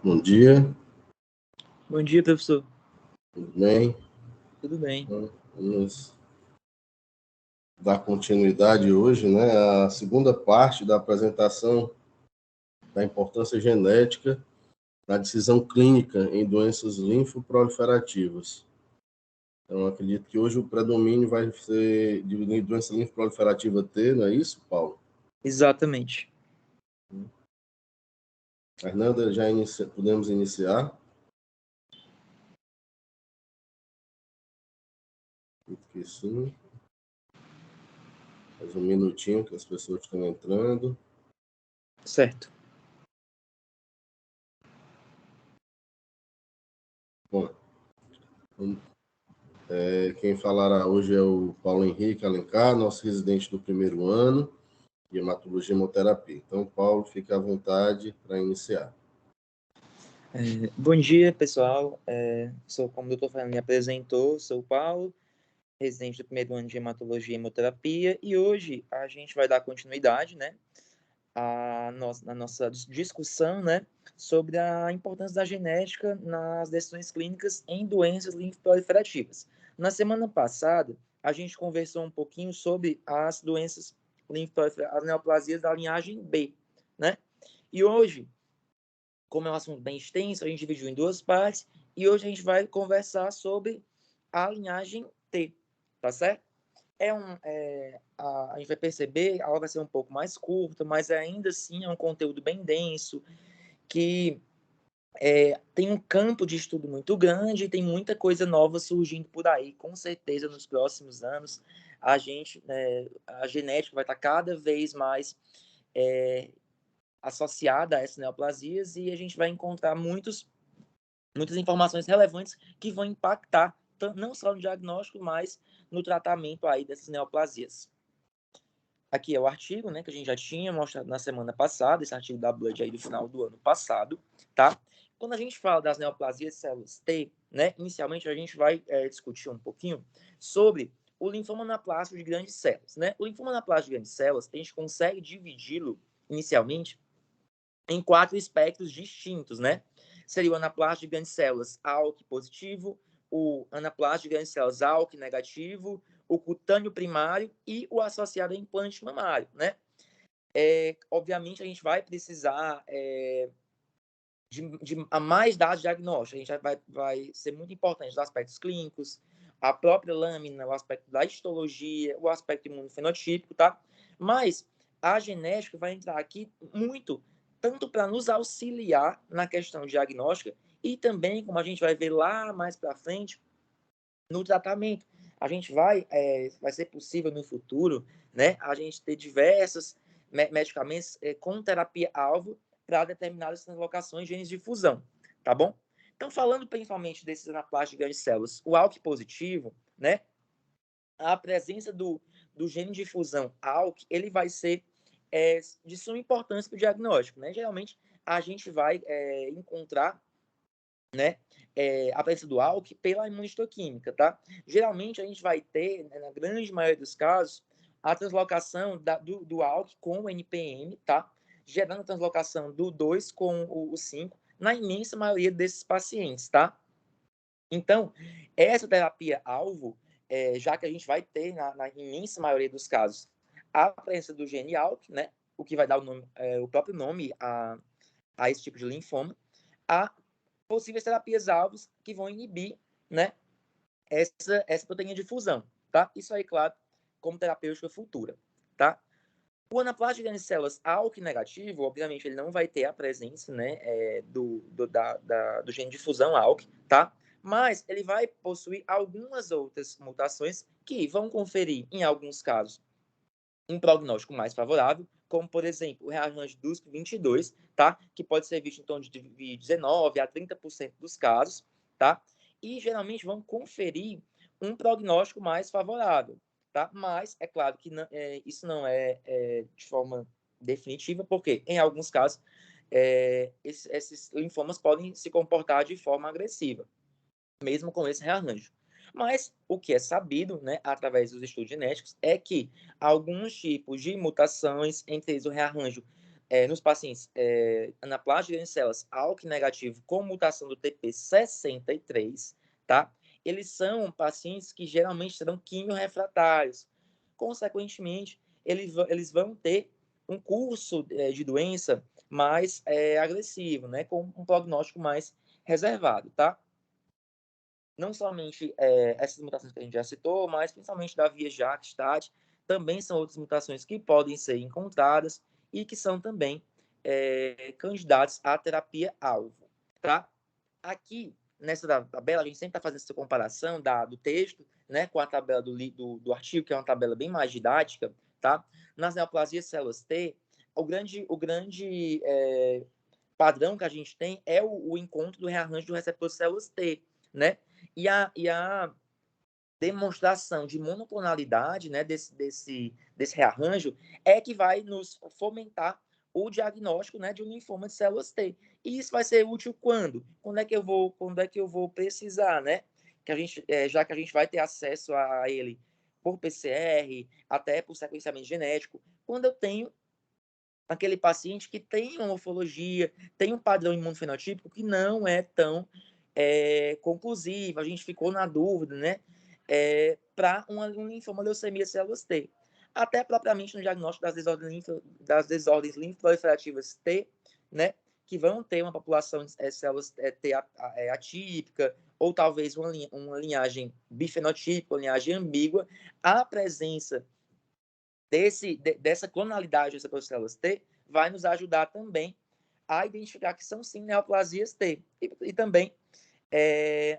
Bom dia. Bom dia, professor. Tudo bem? Tudo bem. Vamos dar continuidade hoje, né, à segunda parte da apresentação da importância genética na decisão clínica em doenças linfoproliferativas. Então, acredito que hoje o predomínio vai ser dividido em doença linfoproliferativa T, não é isso, Paulo? Exatamente. Fernanda, podemos iniciar? Que sim. Mais um minutinho que as pessoas estão entrando. Certo. Bom, quem falará hoje é o Paulo Henrique Alencar, nosso residente do primeiro ano de hematologia e hemoterapia. Então, Paulo, fica à vontade para iniciar. Bom dia, pessoal. Como o doutor Fernando me apresentou, sou o Paulo, residente do primeiro ano de hematologia e hemoterapia, e hoje a gente vai dar continuidade, né, na nossa discussão, né, sobre a importância da genética nas decisões clínicas em doenças linfoproliferativas. Na semana passada, a gente conversou um pouquinho sobre as doenças linfoproliferativas, as neoplasias da linhagem B, né? E hoje, como é um assunto bem extenso, a gente dividiu em duas partes, e hoje a gente vai conversar sobre a linhagem T, tá certo? A gente vai perceber, a aula vai ser um pouco mais curta, mas ainda assim é um conteúdo bem denso, que tem um campo de estudo muito grande, e tem muita coisa nova surgindo por aí. Com certeza, nos próximos anos, a genética vai estar cada vez mais associada a essas neoplasias, e a gente vai encontrar muitas informações relevantes que vão impactar não só no diagnóstico, mas no tratamento aí dessas neoplasias. Aqui é o artigo, né, que a gente já tinha mostrado na semana passada, esse artigo da Blood aí do final do ano passado, tá? Quando a gente fala das neoplasias de células T, né, inicialmente a gente vai discutir um pouquinho sobre o linfoma anaplástico de grandes células, né? O linfoma anaplástico de grandes células, a gente consegue dividi-lo inicialmente em 4 espectros distintos, né? Seria o anaplástico de grandes células ALK positivo, o anaplástico de grandes células ALK negativo, o cutâneo primário e o associado a implante mamário, né? Obviamente, a gente vai precisar de mais dados diagnósticos. A gente vai ser muito importante os aspectos clínicos, a própria lâmina, o aspecto da histologia, o aspecto imunofenotípico, tá? Mas a genética vai entrar aqui muito, tanto para nos auxiliar na questão diagnóstica e também, como a gente vai ver lá mais para frente, no tratamento. A gente vai ser possível no futuro, né, a gente ter diversos medicamentos com terapia-alvo para determinadas translocações de genes de fusão, tá bom? Então, falando principalmente desses anaplásticos de grandes células, o ALK positivo, né, a presença do gene de fusão ALK, ele vai ser de suma importância para o diagnóstico, né? Geralmente, a gente vai encontrar, né, a presença do ALK pela imunistoquímica, tá? Geralmente, a gente vai ter, né, na grande maioria dos casos, a translocação do ALK com o NPM, tá? Gerando a translocação do 2 com o 5, na imensa maioria desses pacientes, tá? Então, essa terapia-alvo, já que a gente vai ter, na imensa maioria dos casos, a presença do gene ALK, né? O que vai dar o próprio nome a esse tipo de linfoma, a possíveis terapias-alvos que vão inibir, né, essa proteína de fusão, tá? Isso aí, claro, como terapêutica futura, tá? O anaplástico de grandes células ALK negativo, obviamente, ele não vai ter a presença, né, do gene de fusão ALK, tá? Mas ele vai possuir algumas outras mutações que vão conferir, em alguns casos, um prognóstico mais favorável, como, por exemplo, o rearranjo DUSP22, tá? Que pode ser visto em torno de 19% a 30% dos casos, tá? E, geralmente, vão conferir um prognóstico mais favorável, tá? Mas, é claro que isso não é de forma definitiva, porque, em alguns casos, esses linfomas podem se comportar de forma agressiva, mesmo com esse rearranjo. Mas o que é sabido, né, através dos estudos genéticos, é que alguns tipos de mutações, entre eles o rearranjo nos pacientes anaplásicos de células ALK negativo com mutação do TP63, tá? Eles são pacientes que geralmente serão quimiorrefratários. Consequentemente, eles vão ter um curso de doença mais agressivo, né? Com um prognóstico mais reservado, tá? Não somente essas mutações que a gente já citou, mas principalmente da via JAK, STAT, também são outras mutações que podem ser encontradas e que são também candidatos à terapia-alvo, tá? Aqui, nessa tabela, a gente sempre está fazendo essa comparação do texto, né, com a tabela do artigo, que é uma tabela bem mais didática, tá? Nas neoplasias células T, o grande padrão que a gente tem é o encontro do rearranjo do receptor células T, né? E a demonstração de monoclonalidade, né, desse rearranjo é que vai nos fomentar o diagnóstico, né, de um linfoma de células T. E isso vai ser útil quando? Quando é que eu vou precisar, né? Que a gente, já que a gente vai ter acesso a ele por PCR, até por sequenciamento genético, quando eu tenho aquele paciente que tem uma morfologia, tem um padrão imunofenotípico que não é tão conclusivo, a gente ficou na dúvida, né? Para um linfoma leucemia células T. Até propriamente no diagnóstico das desordens linfoproliferativas T, né? Que vão ter uma população de células T atípica, ou talvez uma linhagem bifenotípica, uma linhagem ambígua, a presença dessa clonalidade dessas células T vai nos ajudar também a identificar que são sim neoplasias T e também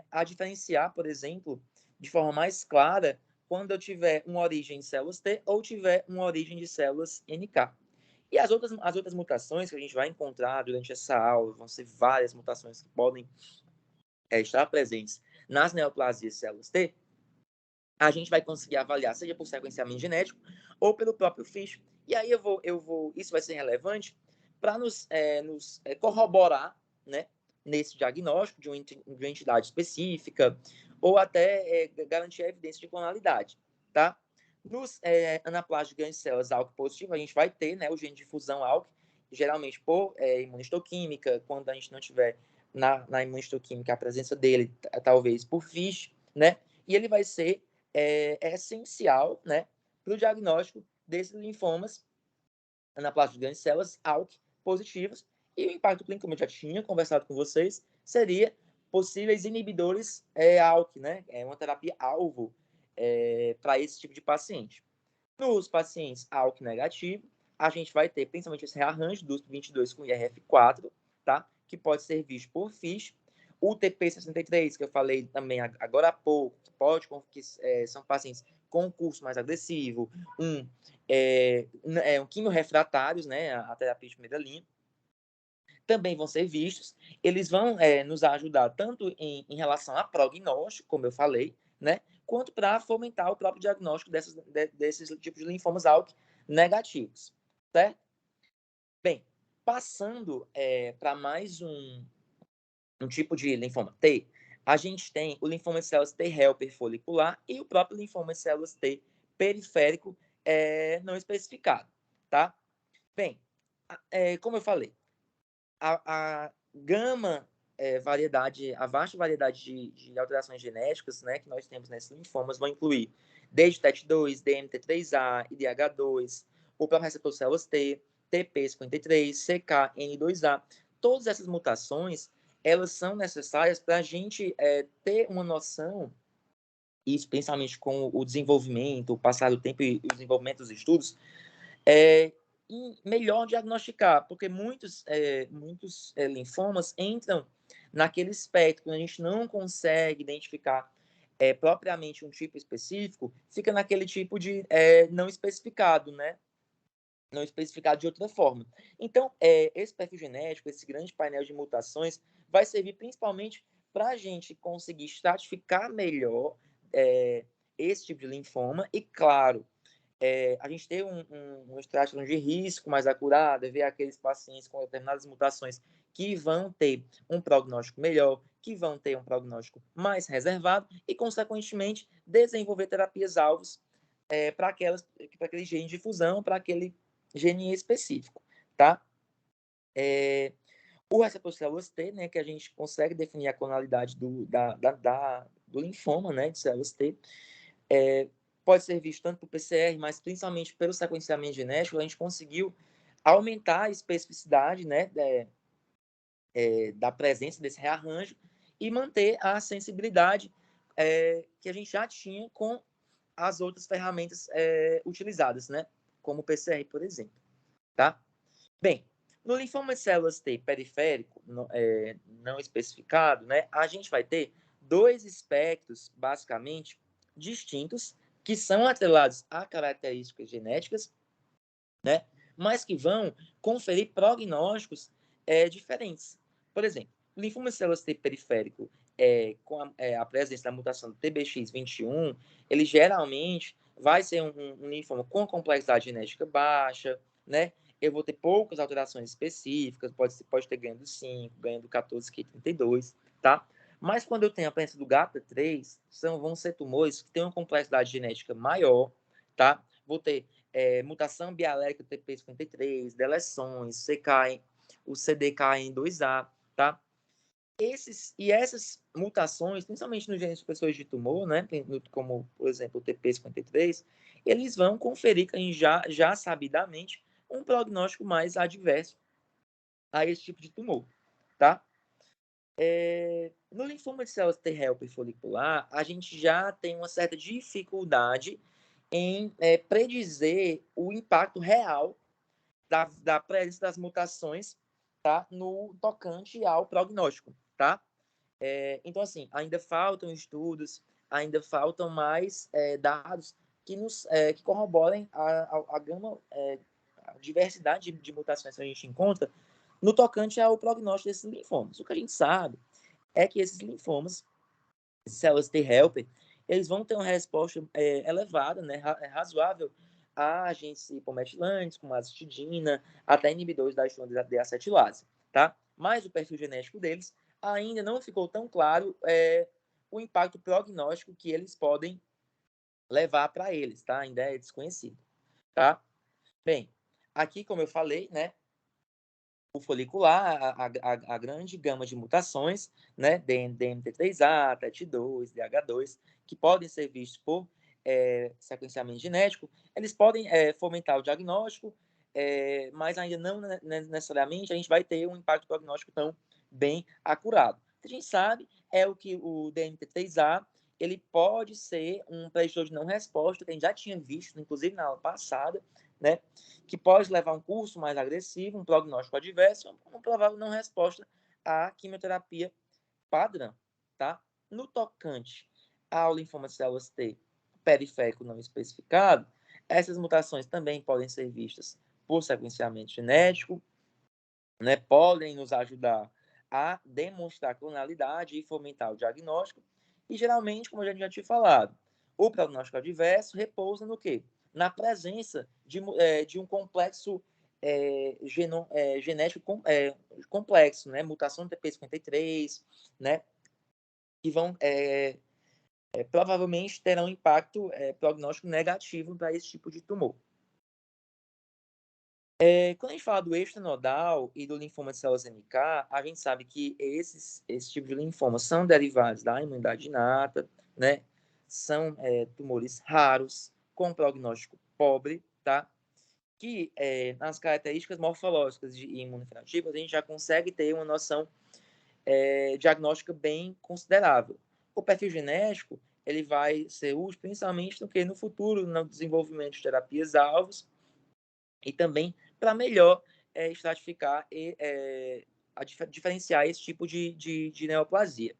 a diferenciar, por exemplo, de forma mais clara quando eu tiver uma origem de células T ou tiver uma origem de células NK. E as outras mutações que a gente vai encontrar durante essa aula, vão ser várias mutações que podem estar presentes nas neoplasias de células T, a gente vai conseguir avaliar, seja por sequenciamento genético ou pelo próprio FISH. E aí isso vai ser relevante para nos corroborar, né, nesse diagnóstico de uma entidade específica ou até garantir a evidência de clonalidade, tá? Nos anaplásicos de grandes células ALK positivo, a gente vai ter, né, o gene de fusão ALK, geralmente por imunistoquímica, quando a gente não tiver na imunistoquímica a presença dele, talvez por FISH, né? E ele vai ser essencial, né, para o diagnóstico desses linfomas anaplásicos de grandes células ALK positivos. E o impacto clínico, como eu já tinha conversado com vocês, seria possíveis inibidores ALK, né? É uma terapia-alvo para esse tipo de paciente. Nos pacientes ALK negativo, a gente vai ter principalmente esse rearranjo do 22 com IRF4, tá? Que pode ser visto por FISH. O TP63, que eu falei também agora há pouco, que são pacientes com curso mais agressivo, um quimiorrefratários, né, a terapia de primeira linha, também vão ser vistos. Eles vão nos ajudar tanto em relação a prognóstico, como eu falei, né, quanto para fomentar o próprio diagnóstico desses tipos de linfomas ALK negativos, certo? Bem, passando para mais um tipo de linfoma T, a gente tem o linfoma de células T helper folicular e o próprio linfoma de células T periférico não especificado, tá? Bem, como eu falei, a gama, a vasta variedade de alterações genéticas, né, que nós temos nesses linfomas vão incluir desde TET2, DMT3A, IDH2, o próprio receptor células T, TP53, CKN2A. Todas essas mutações, elas são necessárias para a gente ter uma noção, isso principalmente com o desenvolvimento, o passar do tempo e o desenvolvimento dos estudos, e melhor diagnosticar, porque muitos linfomas entram naquele espectro, quando a gente não consegue identificar propriamente um tipo específico, fica naquele tipo de não especificado, né? Não especificado de outra forma. Então, esse perfil genético, esse grande painel de mutações, vai servir principalmente para a gente conseguir estratificar melhor esse tipo de linfoma e, claro, a gente ter um estratégia de risco mais acurada, ver aqueles pacientes com determinadas mutações que vão ter um prognóstico melhor, que vão ter um prognóstico mais reservado e, consequentemente, desenvolver terapias-alvos para aquele gene de fusão, para aquele gene específico, tá? O receptor células T, né, que a gente consegue definir a clonalidade do linfoma, né, de células T, pode ser visto tanto por PCR, mas principalmente pelo sequenciamento genético, a gente conseguiu aumentar a especificidade, né, da presença desse rearranjo e manter a sensibilidade que a gente já tinha com as outras ferramentas utilizadas, né, como o PCR, por exemplo. Tá? Bem, no linfoma de células T periférico, não especificado, né, a gente vai ter dois espectros, basicamente, distintos, que são atrelados a características genéticas, né, mas que vão conferir prognósticos diferentes. Por exemplo, o linfoma de células T periférico, com a presença da mutação do TBX21, ele geralmente vai ser um linfoma com complexidade genética baixa, né? Eu vou ter poucas alterações específicas, pode ter ganho do 5, ganho do 14q32, tá? Mas quando eu tenho a presença do GATA3, vão ser tumores que têm uma complexidade genética maior, tá? Vou ter mutação bialérica do TP53, deleções, o CDKN2A, tá? Essas mutações, principalmente nos genes supressores de tumor, né, como, por exemplo, o TP53, eles vão conferir, que a gente já sabidamente, um prognóstico mais adverso a esse tipo de tumor, tá? No linfoma de células T helper folicular, a gente já tem uma certa dificuldade em predizer o impacto real da presença das mutações, tá, no tocante ao prognóstico, tá? Então, assim, ainda faltam estudos, ainda faltam mais dados que corroborem a gama, a diversidade de mutações que a gente encontra no tocante ao prognóstico desses linfomas. O que a gente sabe é que esses linfomas, células T helper, eles vão ter uma resposta elevada, né, razoável a agentes hipometilantes, como a azitidina, até inibidores da estrona deacetilase, tá? Mas o perfil genético deles ainda não ficou tão claro o impacto prognóstico que eles podem levar para eles, tá? Ainda é desconhecido, tá? Bem, aqui, como eu falei, né, o folicular, a grande gama de mutações, né, DMT3A, TET2, DH2, que podem ser vistos por sequenciamento genético, eles podem fomentar o diagnóstico, mas ainda não necessariamente a gente vai ter um impacto prognóstico tão bem acurado. O que a gente sabe é que o DMT3A ele pode ser um preditor de não resposta, que a gente já tinha visto, inclusive na aula passada, né, que pode levar a um curso mais agressivo, um prognóstico adverso, uma provável não resposta à quimioterapia padrão, tá? No tocante ao linfoma de células T periférico não especificado, essas mutações também podem ser vistas por sequenciamento genético, né? Podem nos ajudar a demonstrar clonalidade e fomentar o diagnóstico, e geralmente, como a gente já tinha falado, o prognóstico adverso repousa no quê? Na presença de um complexo genético complexo, né? Mutação do TP53, né? Que vão provavelmente terão impacto prognóstico negativo para esse tipo de tumor. Quando a gente fala do extranodal e do linfoma de células NK, a gente sabe que esse tipo de linfoma são derivados da imunidade inata, né? São tumores raros, com prognóstico pobre, tá? Que nas características morfológicas e imunofenotípicas a gente já consegue ter uma noção diagnóstica bem considerável. O perfil genético ele vai ser útil principalmente no futuro, no desenvolvimento de terapias-alvos e também para melhor estratificar e diferenciar esse tipo de neoplasia,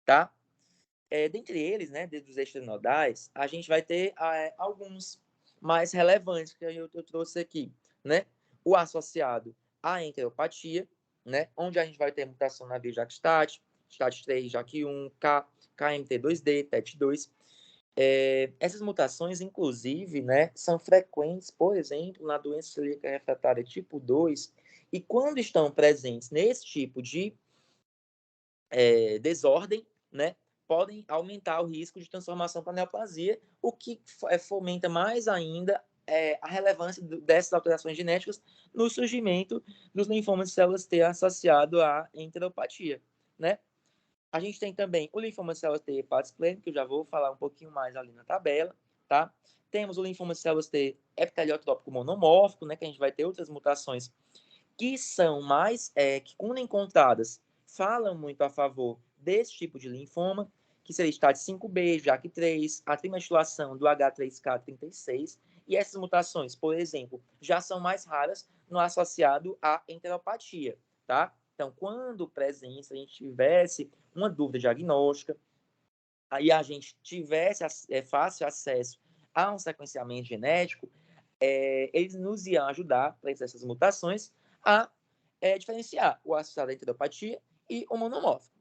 tá? Dentre eles, né, dos extranodais, a gente vai ter alguns mais relevantes que eu trouxe aqui, né? O associado à enteropatia, né, onde a gente vai ter mutação na via JAK-STAT, STAT3, JAK1, KMT2D, TET2. Essas mutações, inclusive, né, são frequentes, por exemplo, na doença celíaca refratária tipo 2, e quando estão presentes nesse tipo de desordem, né, podem aumentar o risco de transformação para neoplasia, o que fomenta mais ainda a relevância dessas alterações genéticas no surgimento dos linfomas de células T associado à enteropatia, né? A gente tem também o linfoma de células T hepatosplênico, que eu já vou falar um pouquinho mais ali na tabela, tá? Temos o linfoma de células T epiteliotrópico monomórfico, né, que a gente vai ter outras mutações que são mais, que quando encontradas, falam muito a favor desse tipo de linfoma, que seria estádio 5B, JAK3, a trimetilação do H3K36, e essas mutações, por exemplo, já são mais raras no associado à enteropatia, tá? Então, quando presença, a gente tivesse uma dúvida diagnóstica, aí a gente tivesse fácil acesso a um sequenciamento genético, eles nos iam ajudar, para essas mutações, a diferenciar o associado à enteropatia e o monomórfico.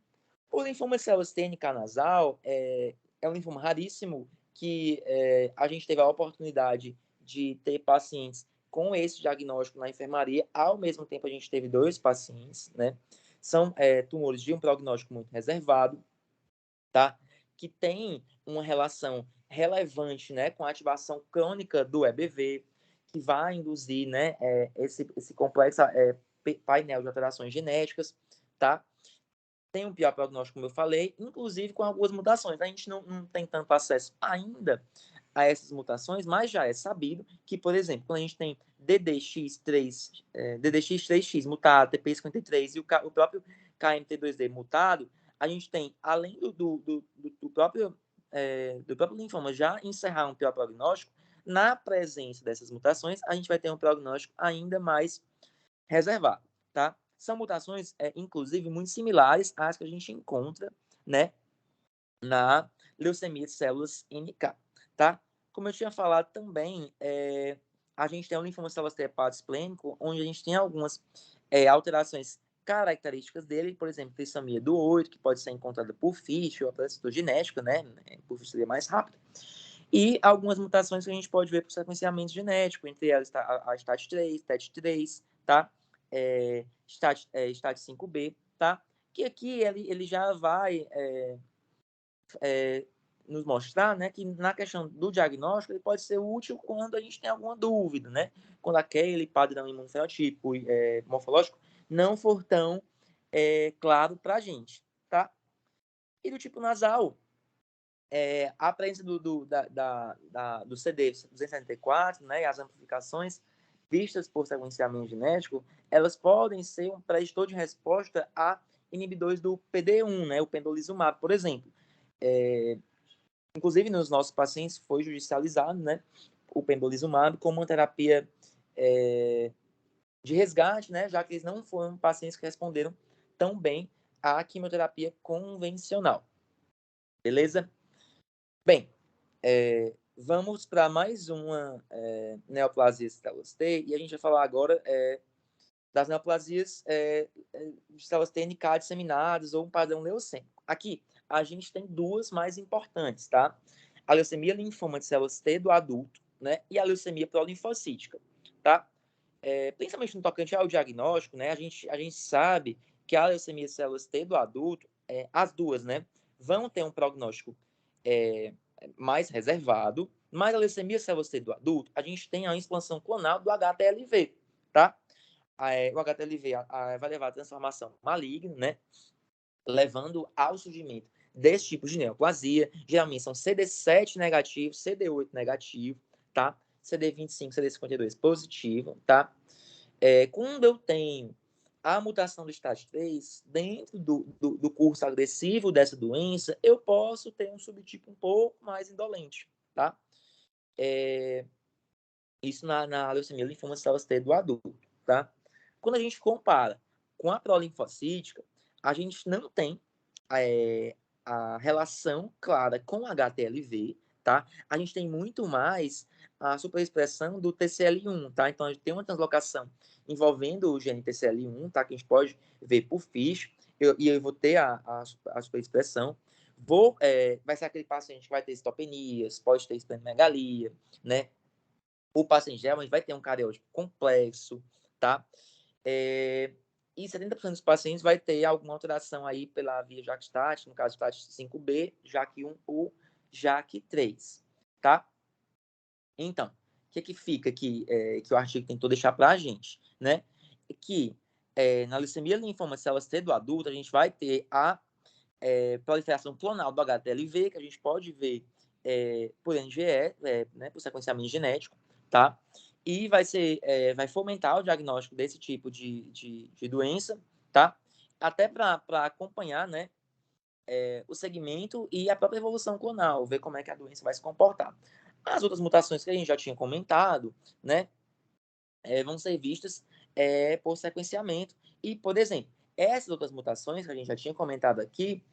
O linfoma de células TNK nasal é um linfoma raríssimo que a gente teve a oportunidade de ter pacientes com esse diagnóstico na enfermaria. Ao mesmo tempo, a gente teve 2 pacientes, né? São tumores de um prognóstico muito reservado, tá? Que tem uma relação relevante, né, com a ativação crônica do EBV, que vai induzir, né, esse complexo painel de alterações genéticas, tá? Tem um pior prognóstico, como eu falei, inclusive com algumas mutações. A gente não tem tanto acesso ainda a essas mutações, mas já é sabido que, por exemplo, quando a gente tem DDX3X mutado, TP53 e o próprio KMT2D mutado, a gente tem, além do próprio linfoma já encerrar um pior prognóstico, na presença dessas mutações, a gente vai ter um prognóstico ainda mais reservado, tá? São mutações, inclusive, muito similares às que a gente encontra, né, na leucemia de células NK, tá? Como eu tinha falado também, a gente tem o linfoma de células T hepatosplênico, onde a gente tem algumas alterações características dele, por exemplo, trissomia do 8, que pode ser encontrada por FISH ou por citogenética, né? Por FISH seria mais rápido. E algumas mutações que a gente pode ver por sequenciamento genético, entre elas a STAT3, TET3, tá? STAT5B, tá? Que aqui ele já vai nos mostrar, né, que na questão do diagnóstico ele pode ser útil quando a gente tem alguma dúvida, né? Quando aquele padrão imunofenotípico morfológico não for tão claro para a gente, tá? E do tipo nasal, a presença do CD 274, né, e as amplificações vistas por sequenciamento genético, elas podem ser um preditor de resposta a inibidores do PD1, né, o pembrolizumab, por exemplo. Inclusive, nos nossos pacientes foi judicializado, né, o pembrolizumab como uma terapia de resgate, né, já que eles não foram pacientes que responderam tão bem à quimioterapia convencional. Beleza? Bem, vamos para mais uma neoplasia de células T, e a gente vai falar agora das neoplasias de células TNK disseminadas ou um padrão leucêmico. Aqui, a gente tem 2 mais importantes, tá? A leucemia linfoma de células T do adulto, né? E a leucemia prolinfocítica, tá? Principalmente no tocante ao diagnóstico, né? A gente sabe que a leucemia de células T do adulto, as duas, né? Vão ter um prognóstico mais reservado, mas a leucemia de células T do adulto, a gente tem a expansão clonal do HTLV, tá? O HTLV vai levar a transformação maligna, né? Levando ao surgimento desse tipo de neoplasia. Geralmente são CD7 negativo, CD8 negativo, tá? CD25, CD52 positivo, tá? Quando eu tenho a mutação do estágio 3, dentro do curso agressivo dessa doença, eu posso ter um subtipo um pouco mais indolente, tá? Isso na leucemia linfoma de células T do adulto, tá? Quando a gente compara com a prolinfocítica, a gente não tem a relação clara com o HTLV, tá? A gente tem muito mais a superexpressão do TCL1, tá? Então, a gente tem uma translocação envolvendo o gene TCL1, tá? Que a gente pode ver por FISH, e eu vou ter a superexpressão. Vai ser aquele paciente que vai ter citopenias, pode ter esplenomegalia, né? O paciente geralmente vai ter um cariótipo complexo, tá? E 70% dos pacientes vai ter alguma alteração aí pela via JAK-STAT, no caso STAT5B, JAK1 ou JAK3, tá? Então, o que fica aqui, que o artigo tentou deixar para a gente, né? Que na leucemia linfoma de células T do adulto, a gente vai ter a proliferação clonal do HTLV, que a gente pode ver por NGE, né, por sequenciamento genético, tá? E vai fomentar o diagnóstico desse tipo de doença, tá? Até para acompanhar, né, o segmento e a própria evolução clonal, ver como é que a doença vai se comportar. As outras mutações que a gente já tinha comentado, né, vão ser vistas por sequenciamento. E, por exemplo, essas outras mutações que a gente já tinha comentado aqui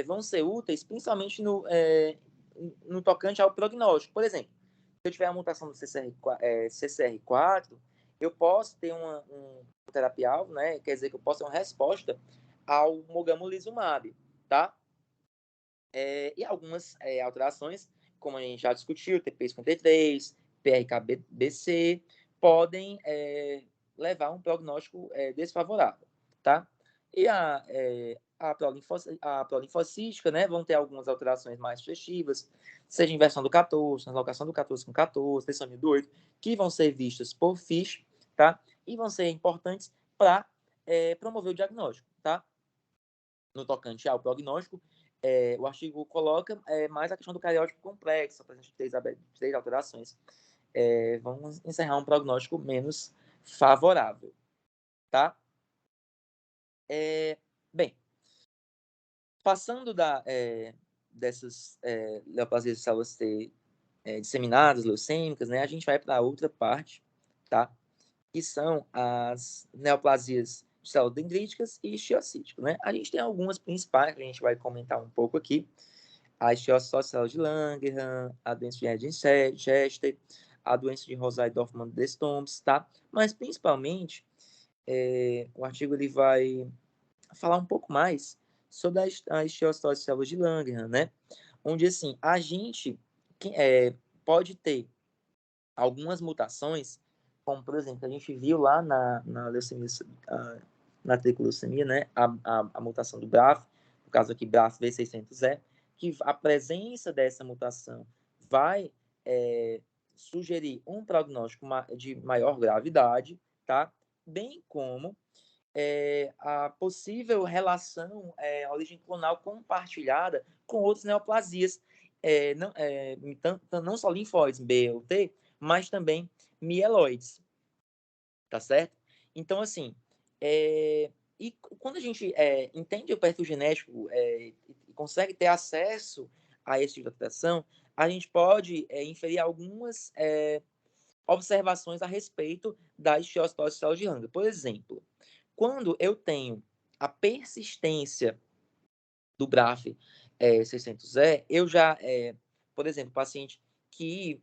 vão ser úteis principalmente no tocante ao prognóstico. Por exemplo, se eu tiver a mutação do CCR4, eu posso ter uma terapia-alvo, né? Quer dizer que eu posso ter uma resposta ao mogamulizumab, tá? E algumas alterações, como a gente já discutiu, TP53, PRKBC, podem levar a um prognóstico desfavorável, tá? E a prolinfocítica, né, vão ter algumas alterações mais sugestivas, seja inversão do 14, translocação do 14 com 14, trissomia do 8, que vão ser vistas por FISH, tá? E vão ser importantes para promover o diagnóstico, tá? No tocante ao prognóstico, o artigo coloca mais a questão do cariótipo complexo, a presença de 3 alterações. Vamos encerrar um prognóstico menos favorável, tá? Bem, passando dessas neoplasias de células T disseminadas, leucêmicas, né, a gente vai para outra parte, tá? Que são as neoplasias de células dendríticas e histiocytíticas, né? A gente tem algumas principais que a gente vai comentar um pouco aqui. A histiossócise células de Langerhans, a doença de Erdin-Chester, a doença de Rosai-Dorfman-Destomps, tá? Mas, principalmente, o artigo ele vai falar um pouco mais sobre a histiossócise células de Langerhans, né? Onde, assim, a gente pode ter algumas mutações, como, por exemplo, a gente viu lá na leucemia, na tricleucemia, né? A mutação do BRAF, no caso aqui, BRAF V600E, que a presença dessa mutação vai sugerir um prognóstico de maior gravidade, tá? Bem como a possível relação origem clonal compartilhada com outras neoplasias, não só linfóides B ou T, mas também mieloides, tá certo? Então, assim, e quando a gente entende o perfil genético e consegue ter acesso a esse tipo de alteração, a gente pode inferir algumas observações a respeito da histiossitose de células de Langerhans. Por exemplo, quando eu tenho a persistência do BRAF 600E, eu já, por exemplo, paciente que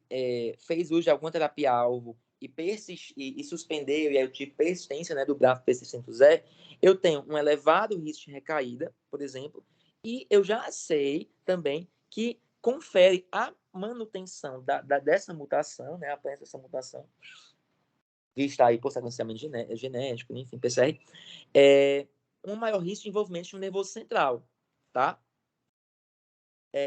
fez uso de alguma terapia-alvo e suspendeu, e aí eu tive persistência, né, do BRAF P600E, eu tenho um elevado risco de recaída, por exemplo, e eu já sei também que confere a manutenção dessa mutação, né, a presença dessa mutação, vista aí por sequenciamento genético, enfim, PCR, um maior risco de envolvimento no nervoso central, tá?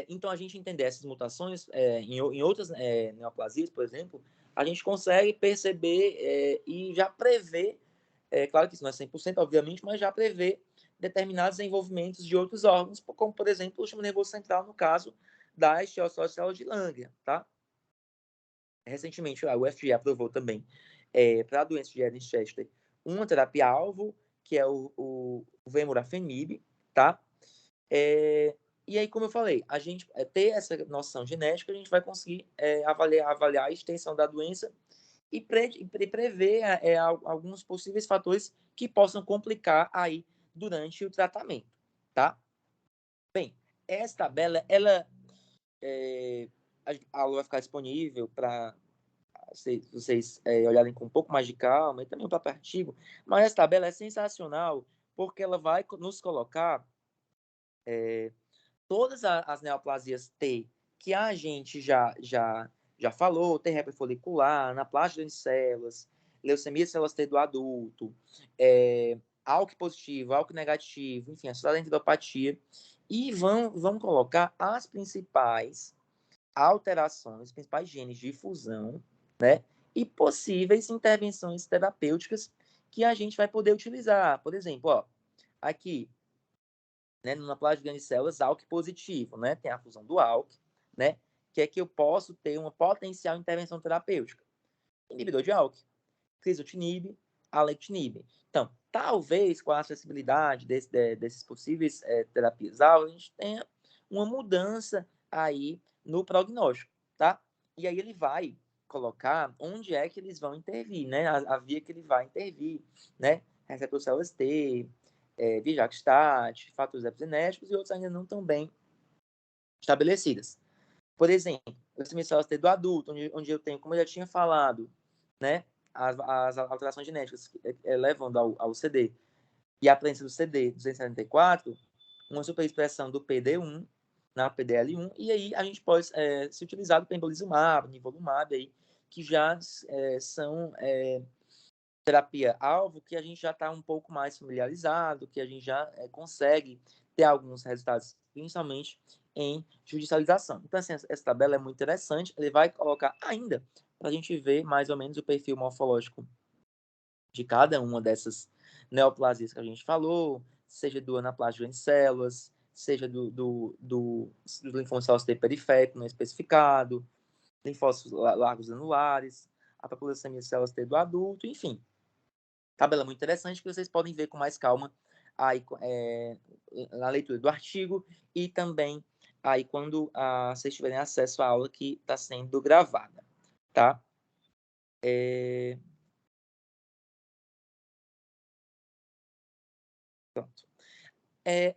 Então, a gente entender essas mutações em outras neoplasias, por exemplo, a gente consegue perceber e já prever, claro que isso não é 100%, obviamente, mas já prever determinados desenvolvimentos de outros órgãos, como, por exemplo, o sistema nervoso central, no caso da histiossócise células de Langerhans, tá? Recentemente, o FDA aprovou também, para a doença de Erdin-Chester, uma terapia-alvo, que é o Vemurafenib, tá? E aí, como eu falei, a gente ter essa noção genética, a gente vai conseguir avaliar a extensão da doença e prever alguns possíveis fatores que possam complicar aí durante o tratamento, tá? Bem, essa tabela, ela a aula vai ficar disponível para vocês olharem com um pouco mais de calma, e também o próprio artigo, mas essa tabela é sensacional, porque ela vai nos colocar todas as neoplasias T que a gente já falou, T folicular, anaplástica de células, leucemia de células T do adulto, ALK positivo, ALK negativo, enfim, a sociedade de endopatia, e vão colocar as principais alterações, os principais genes de fusão, né? E possíveis intervenções terapêuticas que a gente vai poder utilizar. Por exemplo, ó, aqui, né, numa plasma de células ALK positivo, né? Tem a fusão do ALK, né? Que é que eu posso ter uma potencial intervenção terapêutica. Inibidor de ALK, crizotinib, alectinib. Então, talvez com a acessibilidade desses possíveis terapias-alvo, a gente tenha uma mudança aí no prognóstico, tá? E aí ele vai colocar onde é que eles vão intervir, né? A via que ele vai intervir, né? Receptor células T, Vijac-Stat, fatores epigenéticos e outros ainda não tão bem estabelecidas. Por exemplo, leucemia células T do adulto, onde eu tenho, como eu já tinha falado, né? As alterações genéticas levando ao CD e a presença do CD 274, uma superexpressão do PD1 na PDL1, e aí a gente pode se utilizar do pembrolizumab, nivolumab, aí, que já são terapia-alvo que a gente já está um pouco mais familiarizado, que a gente já consegue ter alguns resultados, principalmente em judicialização. Então, assim, essa tabela é muito interessante, ele vai colocar ainda para a gente ver mais ou menos o perfil morfológico de cada uma dessas neoplasias que a gente falou, seja do anaplástico em células, seja dos linfócitos T periférico não especificado, linfócitos largos anulares, a população de células T do adulto, enfim. Tabela muito interessante que vocês podem ver com mais calma aí, na leitura do artigo e também aí quando vocês tiverem acesso à aula que está sendo gravada, tá? Pronto.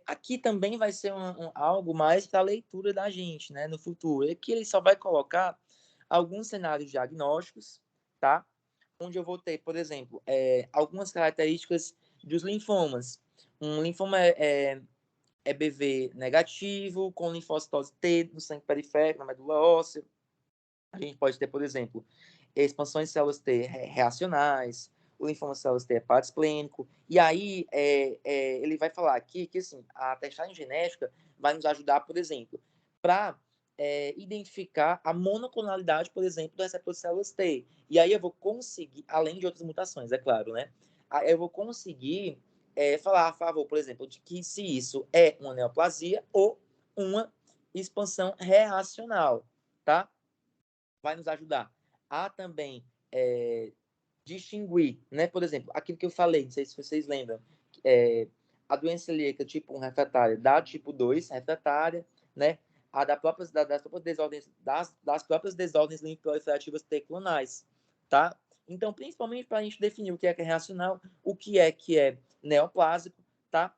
Aqui também vai ser algo mais para a leitura da gente, né, no futuro. Aqui ele só vai colocar alguns cenários diagnósticos, tá? Onde eu vou ter, por exemplo, algumas características dos linfomas. Um linfoma é EBV negativo, com linfocitose T no sangue periférico, na medula óssea. A gente pode ter, por exemplo, expansões de células T reacionais, o linfoma de células T hepatosplênico. E aí, ele vai falar aqui que assim, a testagem genética vai nos ajudar, por exemplo, para identificar a monoclonalidade, por exemplo, do receptor de células T. E aí eu vou conseguir, além de outras mutações, é claro, né? Eu vou conseguir falar a favor, por exemplo, de que se isso é uma neoplasia ou uma expansão reacional, tá? Vai nos ajudar a também distinguir, né? Por exemplo, aquilo que eu falei, não sei se vocês lembram, a doença celíaca tipo 1 refratária da tipo 2 refratária, né? A das próprias desordens linfoproliferativas T clonais, tá? Então, principalmente para a gente definir o que é reacional, o que é neoplásico, tá?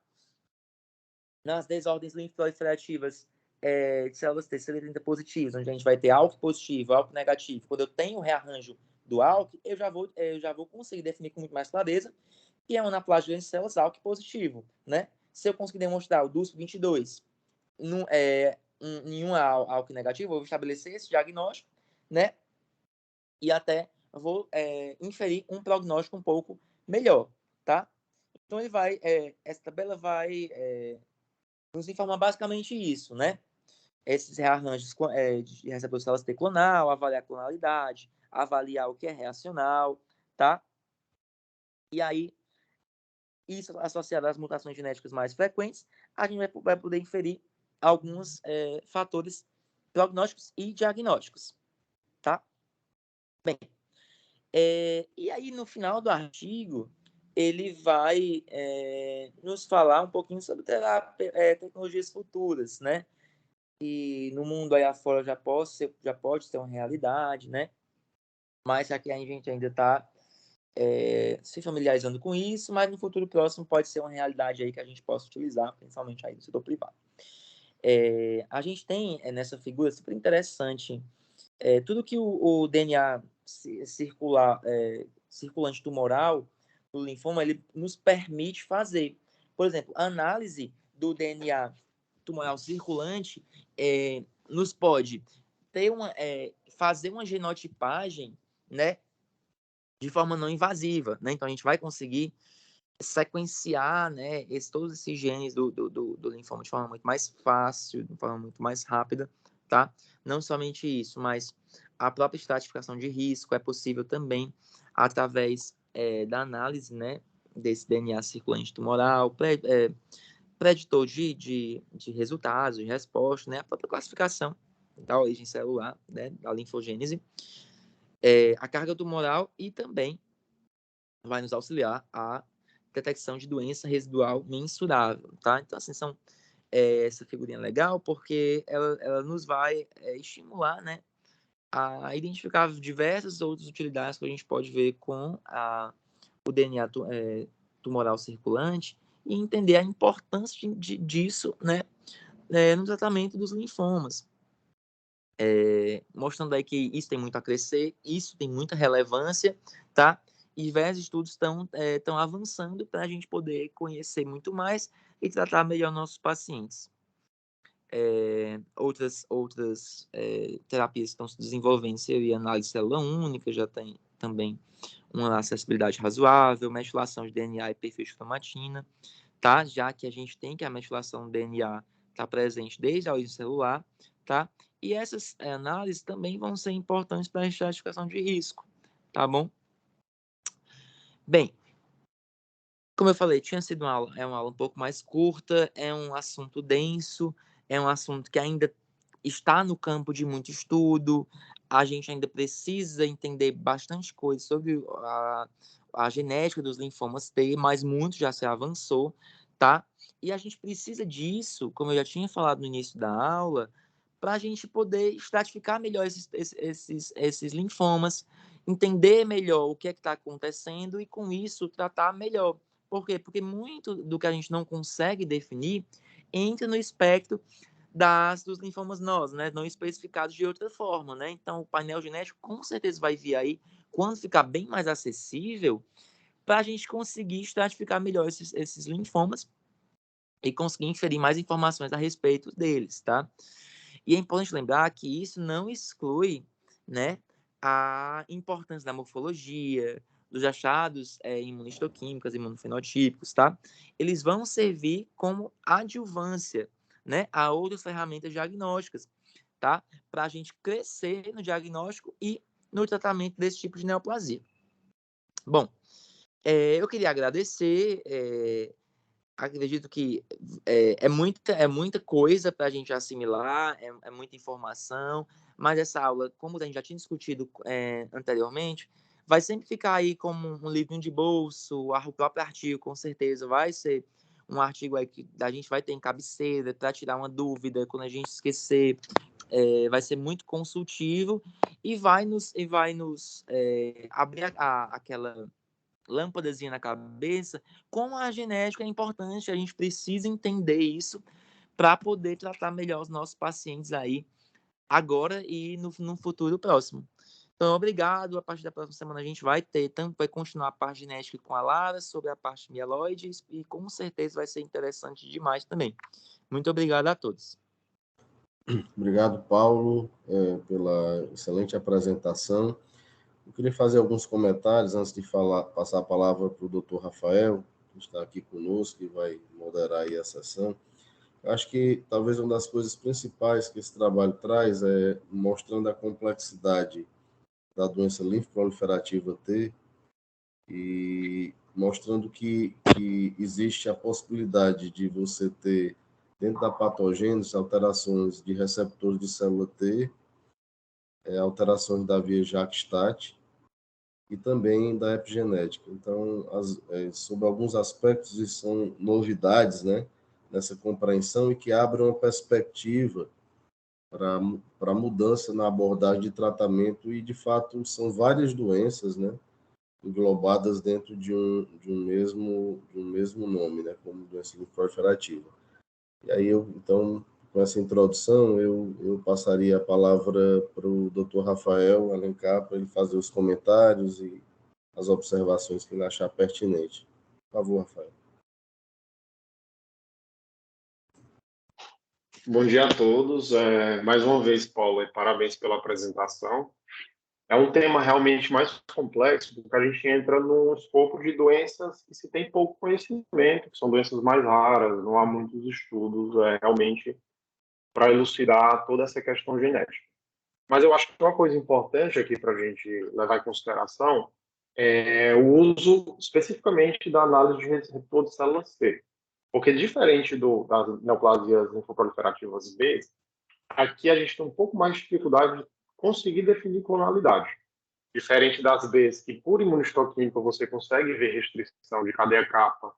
Nas desordens linfoproliferativas de células T CD30 positivas, onde a gente vai ter ALK positivo, ALK negativo. Quando eu tenho o rearranjo do ALK, eu já vou conseguir definir com muito mais clareza que é uma anáplase de células ALK positivo, né? Se eu conseguir demonstrar o DUSP22 em um ALK negativo, eu vou estabelecer esse diagnóstico, né? E até vou inferir um prognóstico um pouco melhor, tá? Então ele vai, essa tabela vai nos informar basicamente isso, né? Esses rearranjos de receptor de células T clonal, avaliar a clonalidade, avaliar o que é reacional, tá? E aí, isso associado às mutações genéticas mais frequentes, a gente vai poder inferir alguns fatores prognósticos e diagnósticos, tá? Bem, e aí no final do artigo, ele vai nos falar um pouquinho sobre tecnologias futuras, né? E no mundo aí afora já pode ser uma realidade, né? Mas aqui a gente ainda está se familiarizando com isso, mas no futuro próximo pode ser uma realidade aí que a gente possa utilizar, principalmente aí no setor privado. A gente tem nessa figura super interessante tudo que o DNA circulante tumoral do linfoma ele nos permite fazer. Por exemplo, a análise do DNA tumoral circulante nos pode ter fazer uma genotipagem, né, de forma não invasiva, né? Então a gente vai conseguir sequenciar, né, todos esses genes do linfoma de forma muito mais fácil, de forma muito mais rápida, tá? Não somente isso, mas A própria estratificação de risco é possível também através da análise, né, desse DNA circulante tumoral, preditor de resultados, de resposta, né, a própria classificação da origem celular, né, da linfogênese, a carga tumoral e também vai nos auxiliar a detecção de doença residual mensurável, tá? Então, assim, essa figurinha é legal porque ela nos vai estimular, né, a identificar diversas outras utilidades que a gente pode ver com o DNA tumoral circulante e entender a importância disso, né, no tratamento dos linfomas. Mostrando aí que isso tem muito a crescer, isso tem muita relevância, tá? E diversos estudos estão avançando para a gente poder conhecer muito mais e tratar melhor nossos pacientes. Outras terapias que estão se desenvolvendo seria análise de célula única, já tem também uma acessibilidade razoável, metilação de DNA e perfil de cromatina, tá? Já que a gente tem que a metilação do DNA está presente desde a origem celular, tá? E essas análises também vão ser importantes para a estratificação de risco, tá bom? Bem, como eu falei, tinha sido uma aula um pouco mais curta, é um assunto denso, é um assunto que ainda está no campo de muito estudo, a gente ainda precisa entender bastante coisa sobre a genética dos linfomas T, mas muito já se avançou, tá? E a gente precisa disso, como eu já tinha falado no início da aula, para a gente poder estratificar melhor esses linfomas, entender melhor o que é que está acontecendo e, com isso, tratar melhor. Por quê? Porque muito do que a gente não consegue definir entra no espectro dos linfomas nós, né, não especificados de outra forma, né? Então, o painel genético com certeza vai vir aí, quando ficar bem mais acessível, para a gente conseguir estratificar melhor esses linfomas e conseguir inferir mais informações a respeito deles, tá? E é importante lembrar que isso não exclui, né, a importância da morfologia, dos achados imunistoquímicos, imunofenotípicos, tá? Eles vão servir como adjuvância, né, a outras ferramentas diagnósticas, tá? Para a gente crescer no diagnóstico e no tratamento desse tipo de neoplasia. Bom, eu queria agradecer. Acredito que é muita coisa para a gente assimilar, é muita informação, mas essa aula, como a gente já tinha discutido anteriormente, vai sempre ficar aí como um livrinho de bolso, o próprio artigo, com certeza, vai ser um artigo aí que a gente vai ter em cabeceira para tirar uma dúvida quando a gente esquecer, vai ser muito consultivo e vai nos abrir aquela lâmpadazinha na cabeça, como a genética é importante, a gente precisa entender isso para poder tratar melhor os nossos pacientes aí, agora e no futuro próximo. Então, obrigado. A partir da próxima semana a gente vai continuar a parte genética com a Lara, sobre a parte mieloide, e com certeza vai ser interessante demais também. Muito obrigado a todos. Obrigado, Paulo, pela excelente apresentação. Eu queria fazer alguns comentários antes de passar a palavra para o Dr. Rafael, que está aqui conosco e vai moderar aí a sessão. Eu acho que talvez uma das coisas principais que esse trabalho traz é mostrando a complexidade da doença linfoproliferativa T e mostrando que existe a possibilidade de você ter, dentro da patogênese, alterações de receptores de célula T, alterações da via JAK-STAT, e também da epigenética. Então, sobre alguns aspectos, isso são novidades, né, nessa compreensão e que abrem uma perspectiva para mudança na abordagem de tratamento e, de fato, são várias doenças, né, englobadas dentro de um mesmo nome, né, como doença linfoproliferativa. E aí, então, com essa introdução, eu passaria a palavra para o Dr. Rafael Alencar, para ele fazer os comentários e as observações que ele achar pertinente. Por favor, Rafael. Bom dia a todos. Mais uma vez, Paulo, parabéns pela apresentação. É um tema realmente mais complexo, porque a gente entra num escopo de doenças que se tem pouco conhecimento, que são doenças mais raras, não há muitos estudos realmente para elucidar toda essa questão genética. Mas eu acho que uma coisa importante aqui para a gente levar em consideração é o uso especificamente da análise de receptor de células T. Porque diferente das neoplasias linfoproliferativas B, aqui a gente tem um pouco mais de dificuldade de conseguir definir clonalidade. Diferente das Bs, que por imunistoquímica você consegue ver restrição de cadeia kappa,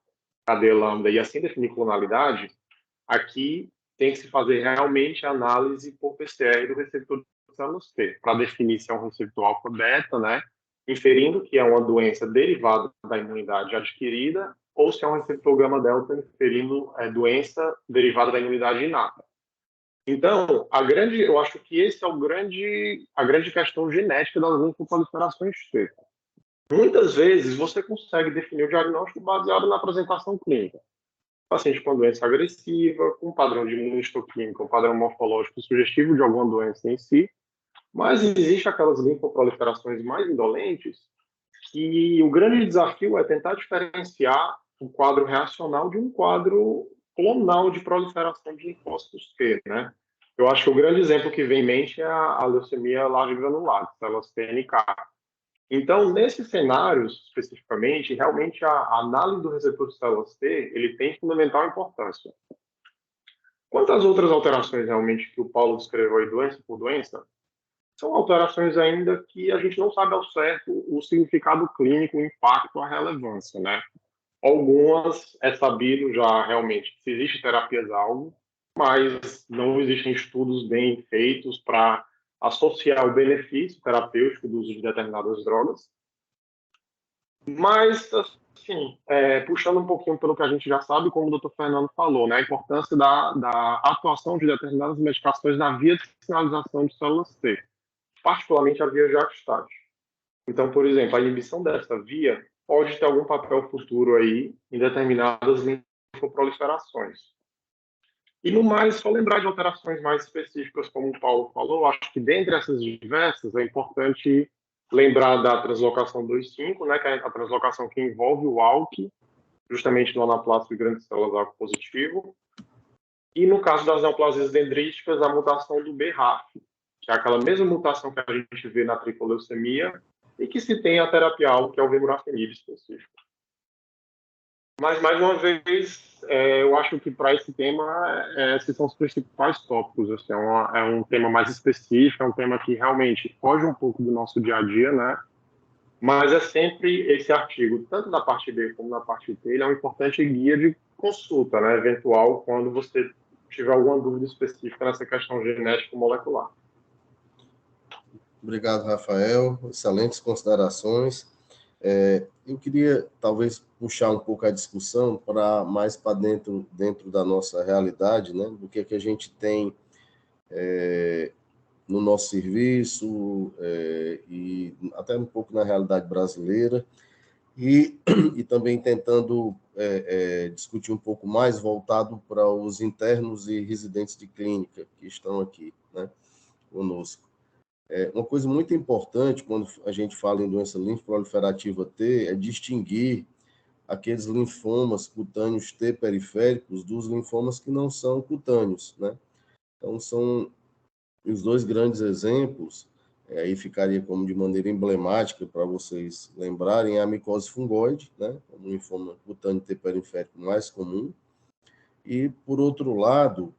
cadeia lambda e assim definir clonalidade, aqui tem que se fazer realmente a análise por PCR do receptor de células T, para definir se é um receptor alfa-beta, né, inferindo que é uma doença derivada da imunidade adquirida, ou se é um receptor gama-delta, inferindo doença derivada da imunidade inata. Então, eu acho que esse é a grande questão genética das linfoproliferações T. Muitas vezes você consegue definir o diagnóstico baseado na apresentação clínica. Paciente com doença agressiva, com padrão de imunistoquímica, um padrão morfológico sugestivo de alguma doença em si, mas existe aquelas linfoproliferações mais indolentes que o grande desafio é tentar diferenciar o quadro reacional de um quadro clonal de proliferação de linfócitos T, né? Eu acho que o grande exemplo que vem em mente é a leucemia large granular, células TNK. Então, nesses cenários, especificamente, realmente a análise do receptor de células T, ele tem fundamental importância. Quanto às outras alterações realmente que o Paulo descreveu aí, doença por doença, são alterações ainda que a gente não sabe ao certo o significado clínico, o impacto, a relevância, né? Algumas é sabido já realmente se existe terapias-alvo, mas não existem estudos bem feitos para associar o benefício terapêutico do uso de determinadas drogas. Mas, assim, puxando um pouquinho pelo que a gente já sabe, como o Dr. Fernando falou, né, a importância da atuação de determinadas medicações na via de sinalização de células T, particularmente a via JAK-STAT. Então, por exemplo, a inibição dessa via pode ter algum papel futuro aí em determinadas linfoproliferações. E no mais, só lembrar de alterações mais específicas, como o Paulo falou, acho que dentre essas diversas é importante lembrar da translocação 2,5, né, que é a translocação que envolve o ALK, justamente no anaplásico de grandes células ALK positivo, e no caso das neoplasias dendríticas, a mutação do BRAF, que é aquela mesma mutação que a gente vê na tripoleucemia e que se tem a terapia-alvo, que é o vemurafenib específico. Mas, mais uma vez, eu acho que para esse tema, esses são os principais tópicos. Assim, é um tema mais específico, é um tema que realmente foge um pouco do nosso dia a dia, né? Mas é sempre esse artigo, tanto na parte B como na parte T, ele é um importante guia de consulta, né? Eventual, quando você tiver alguma dúvida específica nessa questão genética molecular. Obrigado, Rafael. Excelentes considerações. Eu queria, talvez, puxar um pouco a discussão para mais para dentro da nossa realidade, né? Do que a gente tem no nosso serviço e até um pouco na realidade brasileira, e também tentando discutir um pouco mais voltado para os internos e residentes de clínica que estão aqui, né, conosco. Uma coisa muito importante quando a gente fala em doença linfoproliferativa T é distinguir aqueles linfomas cutâneos T periféricos dos linfomas que não são cutâneos, né? Então, são os dois grandes exemplos, aí ficaria como de maneira emblemática para vocês lembrarem, a micose fungoide, né? O linfoma cutâneo T periférico mais comum, e, por outro lado,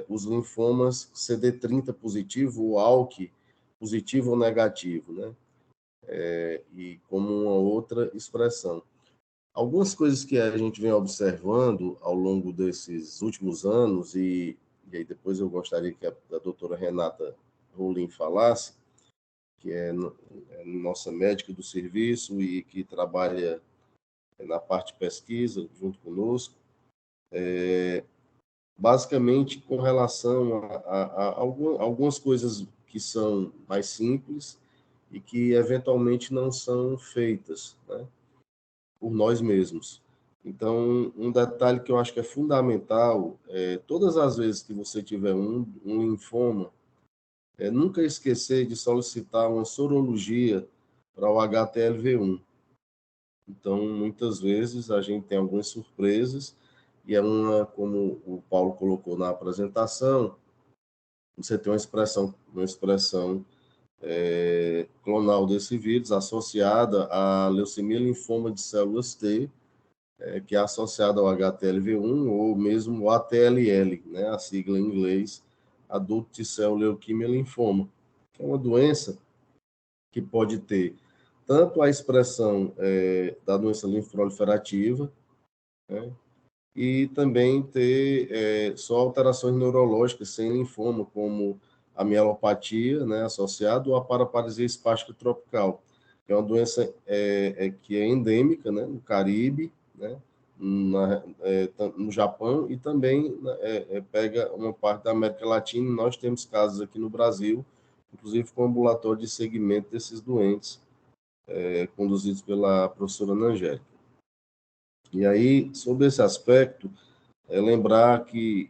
os linfomas CD30 positivo, ou ALK positivo ou negativo, né? E como uma outra expressão. Algumas coisas que a gente vem observando ao longo desses últimos anos, e aí depois eu gostaria que a doutora Renata Rolim falasse, que é nossa médica do serviço e que trabalha na parte de pesquisa junto conosco, basicamente com relação a algumas coisas que são mais simples e que eventualmente não são feitas, né, por nós mesmos. Então, um detalhe que eu acho que é fundamental, todas as vezes que você tiver um linfoma, nunca esquecer de solicitar uma sorologia para o HTLV1. Então, muitas vezes a gente tem algumas surpresas, e como o Paulo colocou na apresentação, você tem uma expressão clonal desse vírus associada à leucemia linfoma de células T, que é associada ao HTLV1 ou mesmo o ATLL, né, a sigla em inglês, Adult T-Cell Leukemia Linfoma, que é uma doença que pode ter tanto a expressão da doença linfoproliferativa, né, e também ter só alterações neurológicas sem linfoma, como a mielopatia, né, associada, ou a paraparesia espástica tropical, que é uma doença que é endêmica, né, no Caribe, né, no Japão, e também pega uma parte da América Latina, e nós temos casos aqui no Brasil, inclusive com o ambulatório de segmento desses doentes, conduzidos pela professora Ana Angélica. E aí, sobre esse aspecto, lembrar que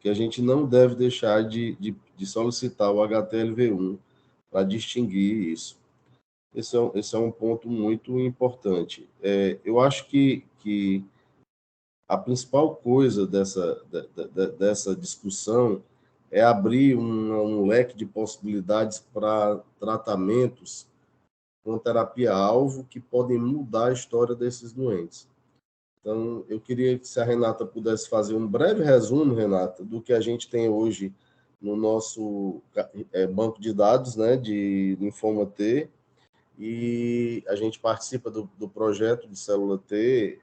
a gente não deve deixar de solicitar o HTLV1 para distinguir isso. Esse é um ponto muito importante. Eu acho que a principal coisa dessa discussão é abrir um leque de possibilidades para tratamentos com terapia-alvo que podem mudar a história desses doentes. Então, eu queria que se a Renata pudesse fazer um breve resumo, Renata, do que a gente tem hoje no nosso banco de dados, né, de linfoma T, e a gente participa do projeto de célula T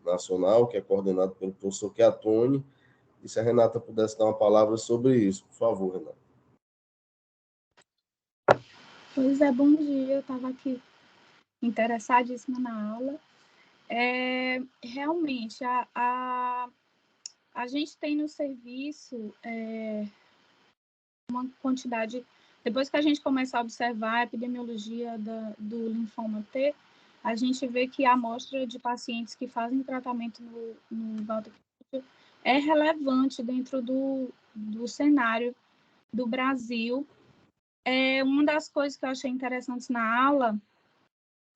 nacional, que é coordenado pelo professor Chiatoni, e se a Renata pudesse dar uma palavra sobre isso, por favor, Renata. Pois é, bom dia, eu estava aqui interessadíssima na aula. Realmente, a gente tem no serviço uma quantidade... Depois que a gente começa a observar a epidemiologia do linfoma T, a gente vê que a amostra de pacientes que fazem tratamento no Walter é relevante dentro do cenário do Brasil. Uma das coisas que eu achei interessantes na aula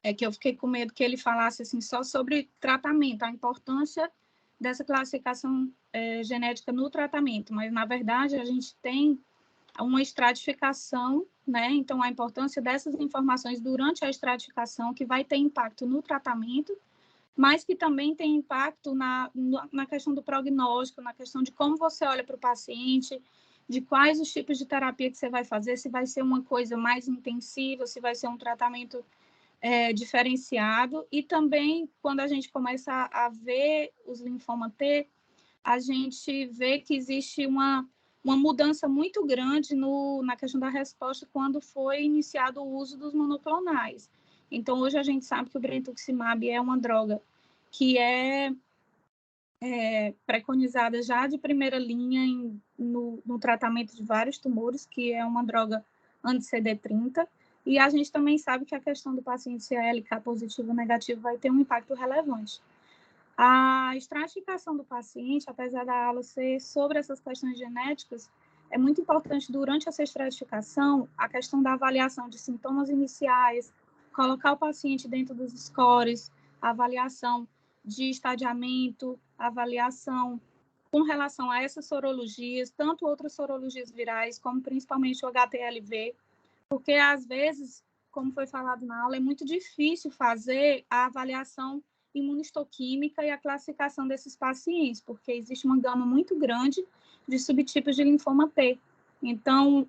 é que eu fiquei com medo que ele falasse assim, só sobre tratamento, a importância dessa classificação genética no tratamento, mas, na verdade, a gente tem uma estratificação, né? Então, a importância dessas informações durante a estratificação, que vai ter impacto no tratamento, mas que também tem impacto na questão do prognóstico, na questão de como você olha para o paciente, de quais os tipos de terapia que você vai fazer, se vai ser uma coisa mais intensiva, se vai ser um tratamento diferenciado. E também, quando a gente começa a ver os linfoma T, a gente vê que existe uma mudança muito grande na questão da resposta quando foi iniciado o uso dos monoclonais. Então, hoje a gente sabe que o brentuximab é uma droga que é preconizada já de primeira linha no tratamento de vários tumores, que é uma droga anti-CD30, e a gente também sabe que a questão do paciente se é LK positivo ou negativo vai ter um impacto relevante. A estratificação do paciente, apesar da aula ser sobre essas questões genéticas, é muito importante durante essa estratificação a questão da avaliação de sintomas iniciais, colocar o paciente dentro dos scores, a avaliação de estadiamento, avaliação com relação a essas sorologias, tanto outras sorologias virais, como principalmente o HTLV, porque às vezes, como foi falado na aula, é muito difícil fazer a avaliação imunistoquímica e a classificação desses pacientes, porque existe uma gama muito grande de subtipos de linfoma T. Então,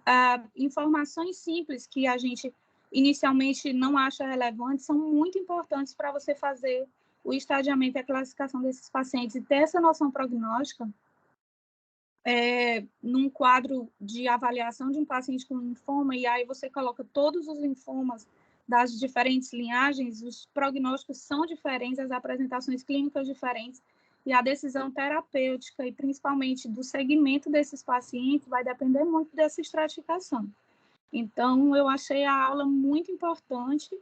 informações simples que a gente inicialmente não acha relevantes são muito importantes para você fazer o estadiamento e a classificação desses pacientes e ter essa noção prognóstica num quadro de avaliação de um paciente com linfoma, e aí você coloca todos os linfomas das diferentes linhagens, os prognósticos são diferentes, as apresentações clínicas diferentes, e a decisão terapêutica e principalmente do segmento desses pacientes vai depender muito dessa estratificação. Então, eu achei a aula muito importante,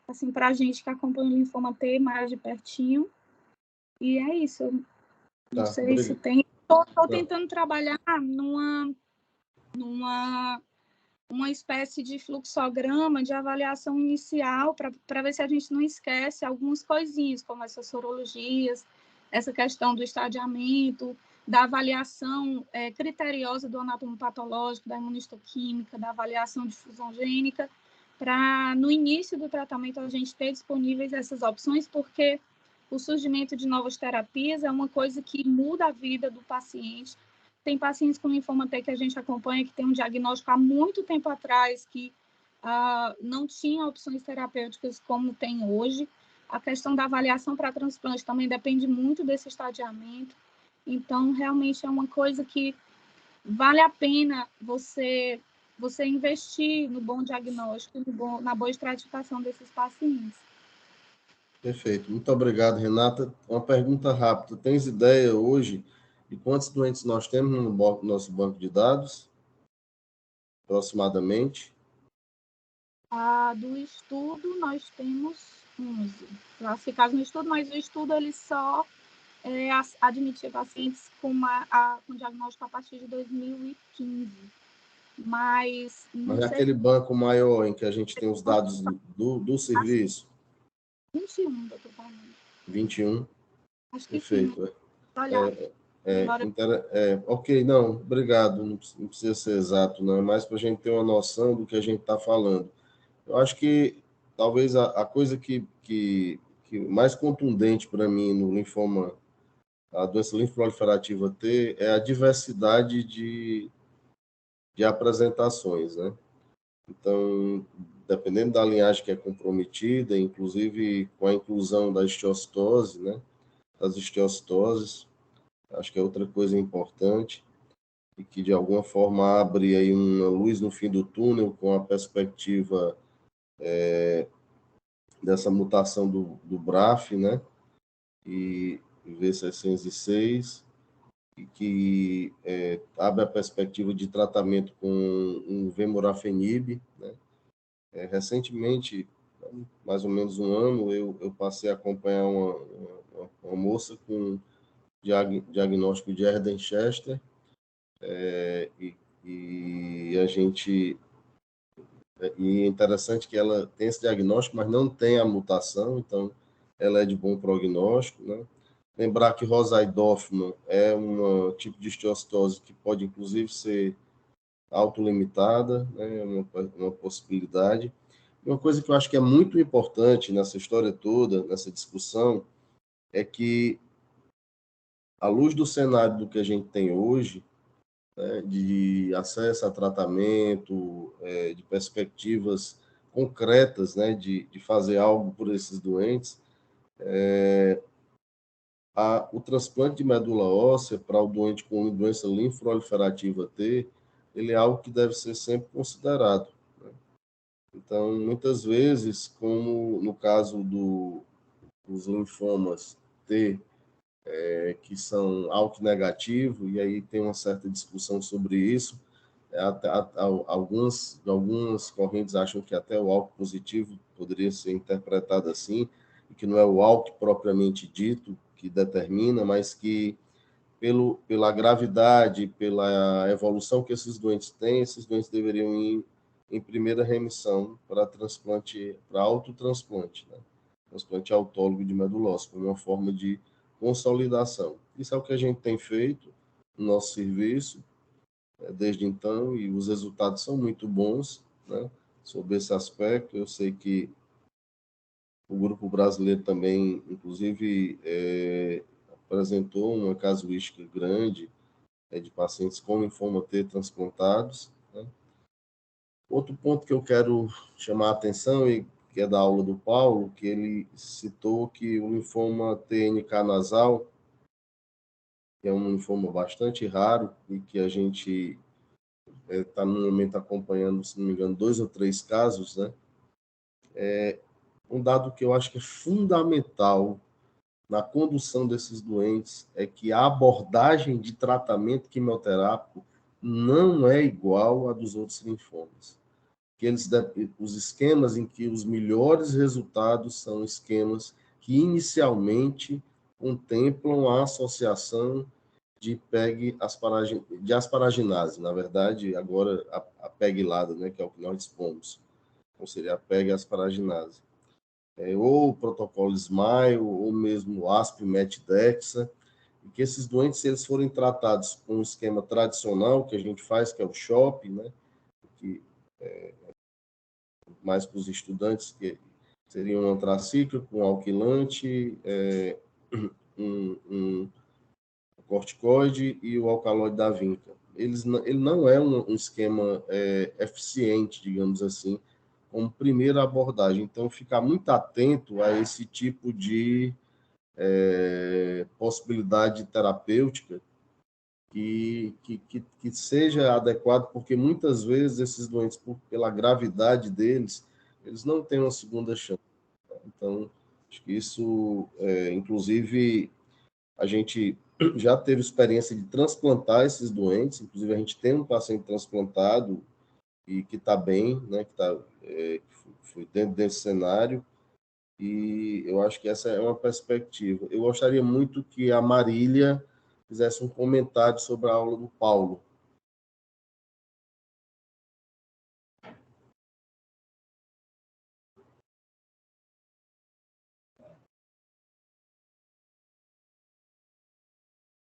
assim, para a gente que acompanha o linfoma T mais de pertinho, e é isso. Não sei se tem... Estou tentando trabalhar numa espécie de fluxograma de avaliação inicial para ver se a gente não esquece algumas coisinhas, como essas sorologias, essa questão do estadiamento, da avaliação criteriosa do anatomopatológico, da imunistoquímica, da avaliação de fusão gênica, para, no início do tratamento, a gente ter disponíveis essas opções, porque o surgimento de novas terapias é uma coisa que muda a vida do paciente. Tem pacientes com linfoma T que a gente acompanha, que tem um diagnóstico há muito tempo atrás, que não tinha opções terapêuticas como tem hoje. A questão da avaliação para transplante também depende muito desse estadiamento. Então, realmente é uma coisa que vale a pena você investir no bom diagnóstico, na boa estratificação desses pacientes. Perfeito. Muito obrigado, Renata. Uma pergunta rápida. Tens ideia hoje de quantos doentes nós temos no nosso banco de dados? Aproximadamente? Do estudo, nós temos 11 classificados no estudo, mas o estudo ele só admitia pacientes com diagnóstico a partir de 2015. Mas é aquele banco maior em que a gente tem os dados do serviço? 21, doutor Paulo. 21? Acho que perfeito. Sim. Ok, não, obrigado. Não precisa ser exato, não. É mais para a gente ter uma noção do que a gente está falando. Eu acho que talvez a coisa que mais contundente para mim no linfoma, a doença linfoproliferativa T, é a diversidade de apresentações, né? Então, dependendo da linhagem que é comprometida, inclusive com a inclusão da histiocytose, né? Das histiocytoses, acho que é outra coisa importante e que, de alguma forma, abre aí uma luz no fim do túnel com a perspectiva dessa mutação do BRAF, né? E V606, e que abre a perspectiva de tratamento com um vemurafenib, né? Recentemente, mais ou menos um ano, eu passei a acompanhar uma moça com diagnóstico de Erdenschuster, e a gente... E é interessante que ela tem esse diagnóstico, mas não tem a mutação, então ela é de bom prognóstico, né? Lembrar que Rosai-Dorfman é um tipo de histiocytose que pode, inclusive, ser autolimitada, né? É uma possibilidade. Uma coisa que eu acho que é muito importante nessa história toda, nessa discussão, é que, à luz do cenário do que a gente tem hoje, né, de acesso a tratamento, de perspectivas concretas, né, de fazer algo por esses doentes, o transplante de medula óssea para o doente com doença linfoproliferativa T, ele é algo que deve ser sempre considerado, né? Então, muitas vezes, como no caso dos linfomas T, que são ALK negativo, e aí tem uma certa discussão sobre isso. Algumas correntes acham que até o ALK positivo poderia ser interpretado assim, e que não é o ALK propriamente dito que determina, mas que pela gravidade, pela evolução que esses doentes têm, esses doentes deveriam ir em primeira remissão para transplante, para autotransplante, né? Transplante autólogo de medula óssea, como uma forma de consolidação. Isso é o que a gente tem feito no nosso serviço desde então, e os resultados são muito bons, né? Sobre esse aspecto. Eu sei que o grupo brasileiro também, inclusive, apresentou uma casuística grande de pacientes com linfoma T transplantados, né? Outro ponto que eu quero chamar a atenção, e que é da aula do Paulo, que ele citou que o linfoma TNK nasal, que é um linfoma bastante raro e que a gente está no momento acompanhando, se não me engano, 2 ou 3 casos, né? Um dado que eu acho que é fundamental na condução desses doentes é que a abordagem de tratamento quimioterápico não é igual à dos outros linfomas. Os esquemas em que os melhores resultados são esquemas que inicialmente contemplam a associação de de asparaginase, na verdade, agora a PEG-lada, né, que é o que nós dispomos, então seria a PEG-asparaginase. Ou o protocolo SMILE, ou mesmo o ASP-MET-DEXA, e que esses doentes, se eles forem tratados com um esquema tradicional que a gente faz, que é o SHOP, né, que mais para os estudantes, que seria um antracíclico, um alquilante, um corticoide e o alcaloide da vinca. Ele não é um esquema eficiente, digamos assim, como primeira abordagem. Então, ficar muito atento a esse tipo de possibilidade terapêutica que seja adequado, porque muitas vezes esses doentes, pela gravidade deles, eles não têm uma segunda chance. Então, acho que isso, inclusive, a gente já teve experiência de transplantar esses doentes, inclusive a gente tem um paciente transplantado e que está bem, né, que foi dentro desse cenário, e eu acho que essa é uma perspectiva. Eu gostaria muito que a Marília fizesse um comentário sobre a aula do Paulo.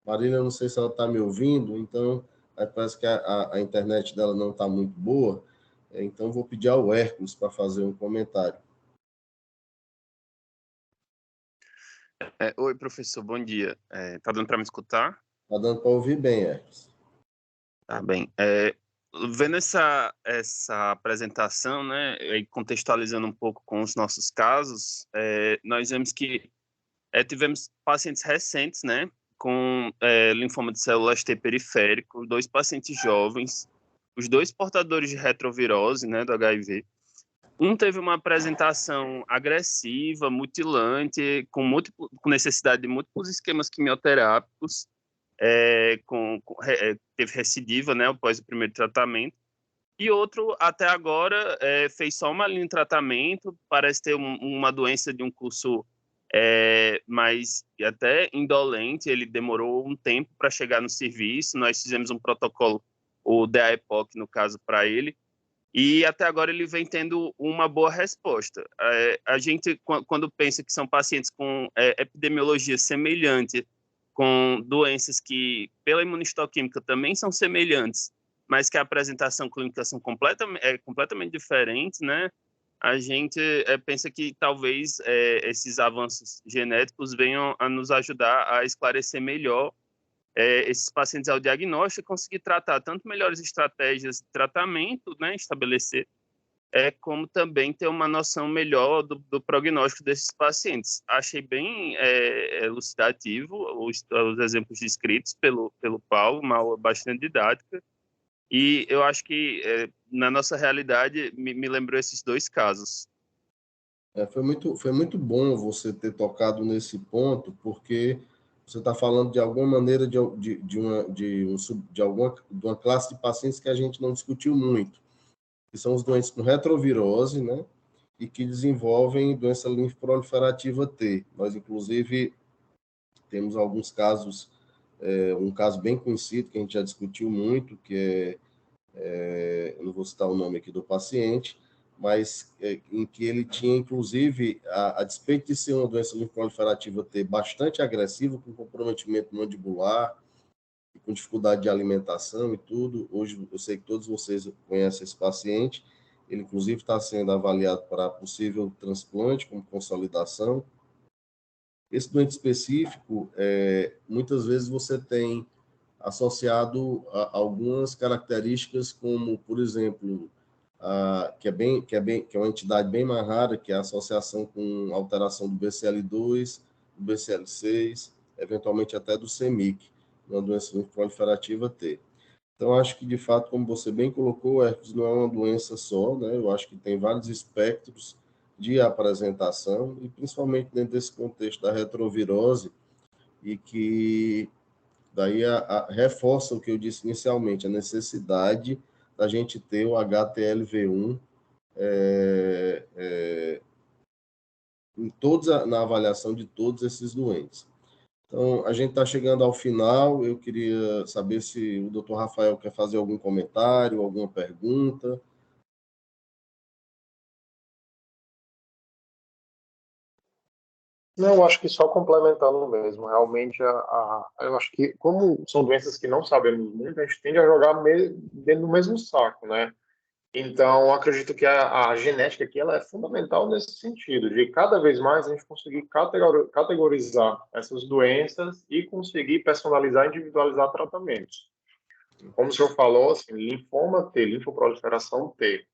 Marília, não sei se ela está me ouvindo, então parece que a internet dela não está muito boa, então vou pedir ao Hércules para fazer um comentário. Oi, professor, bom dia. Tá dando para me escutar? Está dando para ouvir bem, Hércules. Tá bem. Vendo essa apresentação, né, e contextualizando um pouco com os nossos casos, nós vemos que tivemos pacientes recentes, né, com linfoma de células T periférico, 2 pacientes jovens, os 2 portadores de retrovirose, né, do HIV. Um teve uma apresentação agressiva, mutilante, com necessidade de múltiplos esquemas quimioterápicos, teve recidiva, né, após o primeiro tratamento. E outro, até agora, fez só uma linha de tratamento, parece ter uma doença de um curso mais até indolente, ele demorou um tempo para chegar no serviço, nós fizemos um protocolo, o DAEPOC, no caso, para ele, e até agora ele vem tendo uma boa resposta. A gente, quando pensa que são pacientes com epidemiologia semelhante, com doenças que, pela imunistoquímica, também são semelhantes, mas que a apresentação clínica são completamente diferentes, né? A gente pensa que talvez esses avanços genéticos venham a nos ajudar a esclarecer melhor esses pacientes ao diagnóstico e conseguir tratar tanto melhores estratégias de tratamento, né, estabelecer, como também ter uma noção melhor do prognóstico desses pacientes. Achei bem elucidativo os exemplos descritos pelo Paulo, uma aula bastante didática, e eu acho que, na nossa realidade, me lembrou esses 2 casos. Foi muito bom você ter tocado nesse ponto, porque você está falando de alguma maneira de uma classe de pacientes que a gente não discutiu muito, que são os doentes com retrovirose, né, e que desenvolvem doença linfoproliferativa T. Nós, inclusive, temos alguns casos, um caso bem conhecido que a gente já discutiu muito, que eu não vou citar o nome aqui do paciente, mas em que ele tinha, inclusive, a despeito de ser uma doença linfoproliferativa T bastante agressiva, com comprometimento mandibular, e com dificuldade de alimentação e tudo. Hoje, eu sei que todos vocês conhecem esse paciente, ele, inclusive, está sendo avaliado para possível transplante, como consolidação. Esse doente específico, muitas vezes você tem associado a algumas características, como, por exemplo, que é uma entidade bem mais rara, que é a associação com alteração do BCL2, do BCL6, eventualmente até do CEMIC, uma doença proliferativa T. Então, acho que, de fato, como você bem colocou, herpes não é uma doença só, né? Eu acho que tem vários espectros de apresentação, e principalmente dentro desse contexto da retrovirose, e que daí reforça o que eu disse inicialmente, a necessidade da gente ter o HTLV1 na avaliação de todos esses doentes. Então, a gente está chegando ao final, eu queria saber se o Dr. Rafael quer fazer algum comentário, alguma pergunta. Não, eu acho que só complementando mesmo. Realmente, eu acho que, como são doenças que não sabemos muito, a gente tende a jogar dentro do mesmo saco, né? Então, acredito que a genética aqui ela é fundamental nesse sentido, de cada vez mais a gente conseguir categorizar essas doenças e conseguir personalizar e individualizar tratamentos. Como o senhor falou, assim, linfoma T, linfoproliferação T,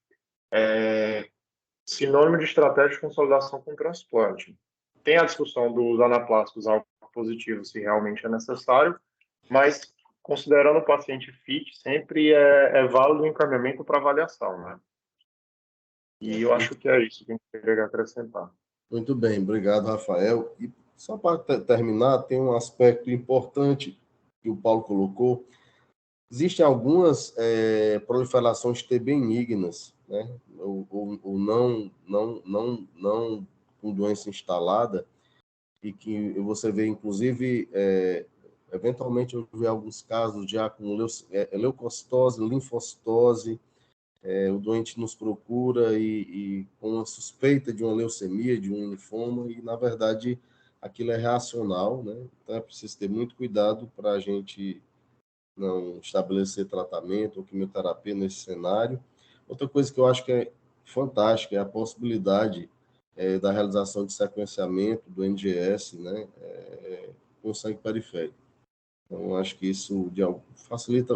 sinônimo de estratégia de consolidação com transplante. Tem a discussão dos anaplásticos algo positivos, se realmente é necessário, mas considerando o paciente fit, sempre é válido o encaminhamento para avaliação, né? E eu acho que é isso que a gente queria acrescentar. Muito bem, obrigado, Rafael. E só para terminar, tem um aspecto importante que o Paulo colocou. Existem algumas proliferações T benignas, né? ou não com doença instalada, e que você vê, inclusive, eventualmente eu vi alguns casos já com leucocitose, linfocitose, o doente nos procura e com a suspeita de uma leucemia, de um linfoma, e, na verdade, aquilo é reacional, né? Então, é preciso ter muito cuidado para a gente não estabelecer tratamento ou quimioterapia nesse cenário. Outra coisa que eu acho que é fantástica é a possibilidade da realização de sequenciamento do NGS, né, com sangue periférico. Então, acho que isso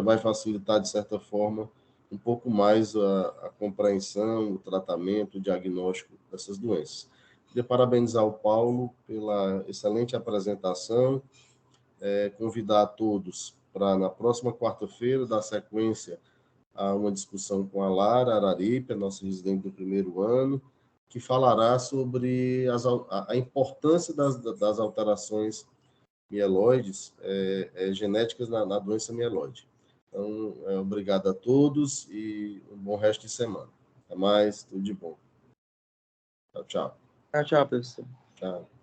vai facilitar, de certa forma, um pouco mais a compreensão, o tratamento, o diagnóstico dessas doenças. Queria parabenizar o Paulo pela excelente apresentação, convidar a todos para, na próxima quarta-feira, dar sequência a uma discussão com a Lara Araripe, a nossa residente do primeiro ano, que falará sobre a importância das alterações mieloides, genéticas na doença mieloide. Então, obrigado a todos e um bom resto de semana. Até mais, tudo de bom. Tchau, tchau. Tchau, professor. Tchau.